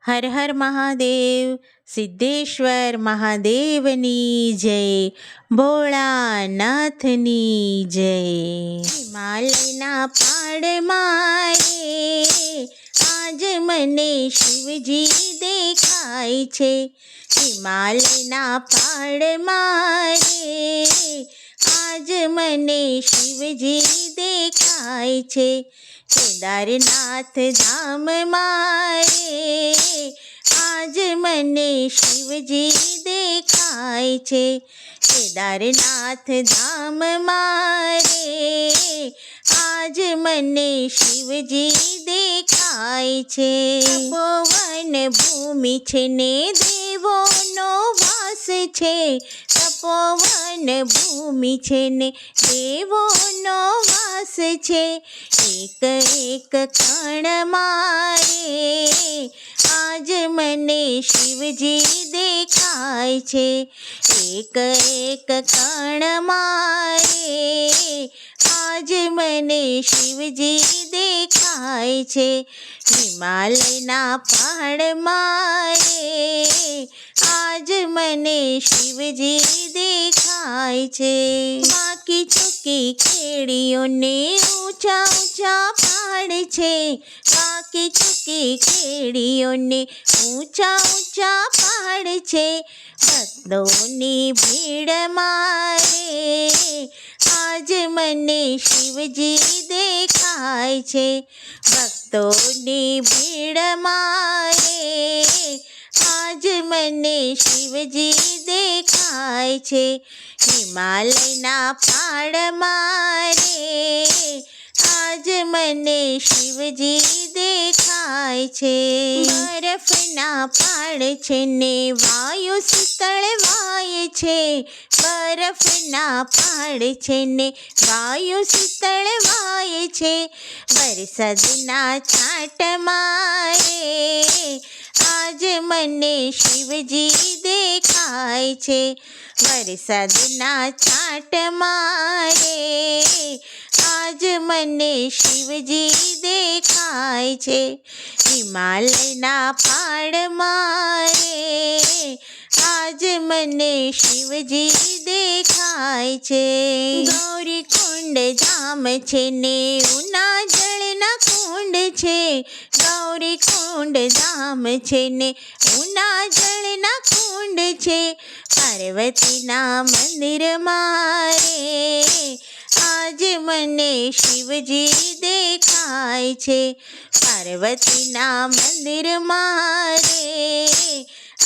હર હર મહાદેવ. સિદ્ધેશ્વર મહાદેવની જય. ભોળાનાથની જય. હિમાલયના પાડમાં આજ મને શિવજી દેખાય છે. હિમાલયના પાડમાં આજ મને શિવજી દેખાય છે. કેદારનાથ ધામ મારે આજ મને શિવજી દેખાય છે. કેદારનાથ ધામ મારે આજ મને શિવજી દેખાય છે. તપોવન ભૂમિ છે ને દેવોનો વાસ છે. તપોવન ભૂમિ છે ને દેવોનો વાસ છે. એક એક કણ મારે આજ મને શિવજી દેખાય છે. એક એક કણ મારે આજ મને શિવજી દેખાય છે. હિમાલયના પહાડ મારે આજ મને શિવજી દેખાય છે. બાકી ચૂકી કેડીઓને ઊંચા ઊંચા પહાડ છે. બાકી ચૂકી કેડીઓને ઊંચા ઊંચા પહાડ છે. ભક્તોની ભીડ મારે આજ મને શિવજી દેખાય છે. ભક્તોની ભીડ મારે આજ મને શિવજી દેખાય છે. હિમાલયના પહાડ મારે આજ મને શિવજી દેખાય છે. બરફના પહાડ છે ને વાયુ શીતળ વાય છે. બરફના પહાડ છે ને વાયુ શીતળ વાય છે. વરસાદના છાંટ મારે આજ મને શિવજી દેખાય છે. વરસાદના છાંટ મારે આજ મને શિવજી દેખાય છે. હિમાલયના પહાડ મારે આજ મને શિવજી દેખાય છે. ગૌરીકુંડ ધામ છે ને ઉના જળના કુંડ છે. ગૌરીકુંડ ધામ છે ને ઉના જળના કુંડ છે. પાર્વતીના મંદિર મારે આજ મને શિવજી દેખાય છે. પાર્વતીના મંદિર મારે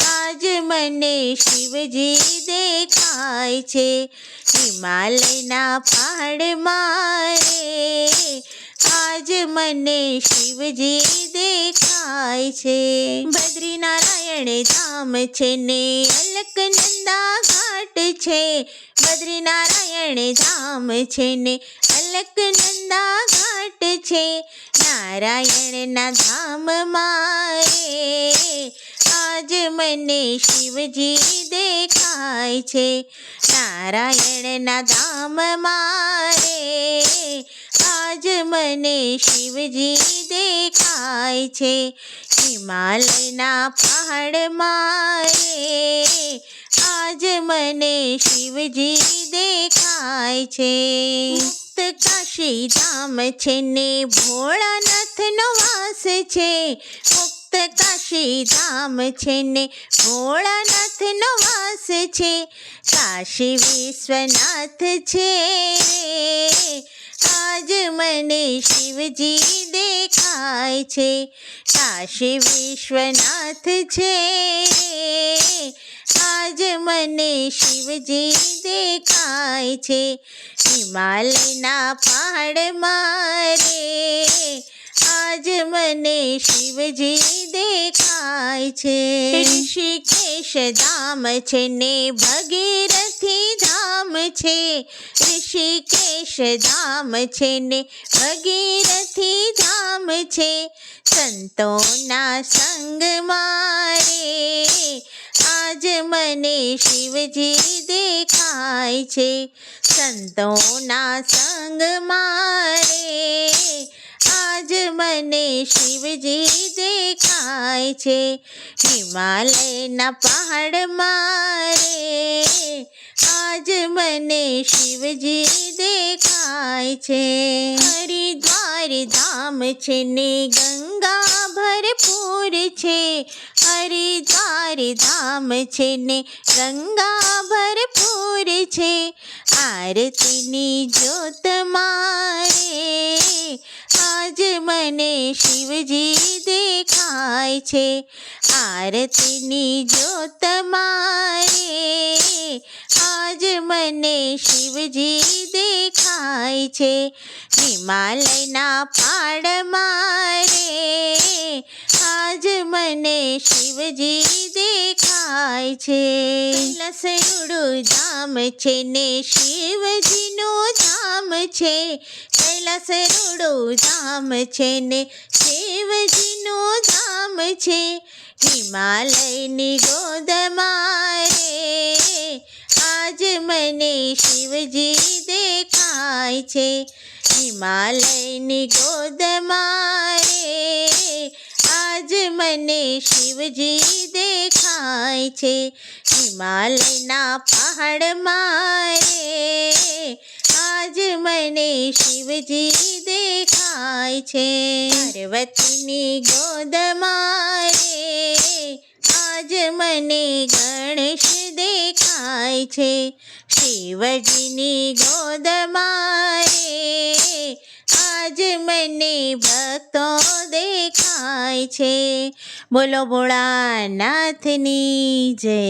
આજ મને શિવજી દેખાય છે. હિમાલયના પહાડ મારે આજ મને શિવજી દેખાય છે. બદ્રીનારાયણ ધામ છે ને અલકનંદા ઘાટ છે. બદ્રીનારાયણ ધામ છે ને અલકનંદા ઘાટ છે. નારાયણના ધામ મારે આજ મને શિવજી દેખાય છે. નારાયણના ધામ મારે આજ મને શિવજી દેખાય છે. હિમાલયના પહાડ મારે આજ મને શિવજી દેખાય છે. મુક્ત કાશી ધામ છે ને ભોળાનાથનો વાસ છે. મુક્ત કાશી ધામ છે ને ભોળાનાથનો વાસ છે. કાશી વિશ્વનાથ છે આજ મને શિવજી દેખાય છે. કાશી વિશ્વનાથ છે આજ મને શિવજી દેખાય છે. હિમાલયના પહાડ મારે આજ મને શિવજી દેખાય છે. ઋષિકેશ ધામ છે ને ભગીરથી ધામ છે. ઋષિકેશ ધામ છે ને ભગીરથી ધામ છે. સંતોના સંગ મારે આજ મને શિવજી દેખાય છે. સંતોના સંગ મારે આજ મને શિવજી દેખાય છે હિમાલયના પહાડમાં રે આજ મને શિવજી દેખાય છે હરિદ્વાર ધામ છે ને ગંગા ભરપૂર છે હરિદ્વાર ધામ છે ને ગંગા ભરપૂર છે આરતીની જ્યોત મારે આજ મને શિવજી દેખાય છે આરતીની જ્યોત મારે આજ મને શિવજી દેખાય છે હિમાલયના પહાડમાં રે આજ મને શિવજી દેખાય છે કૈલાસરુડું ધામ છે ને શિવજીનું ધામ છે કૈલાસરુડું ધામ છે ને શિવજીનું ધામ છે હિમાલયની ગોદમાં રે આજ મને શિવજી દેખાય છે હિમાલયની ગોદમાં રે આજ મને શિવજી દેખાય છે હિમાલયના પહાડમાં રે આજ મને શિવજી દેખાય છે પાર્વતીની ગોદમાં રે આજ મને ગણેશ દેખાય છે શિવજીની ગોદમાં રે આજ મને ભક્તો દેખાય છે બોલો ભોળાનાથની જય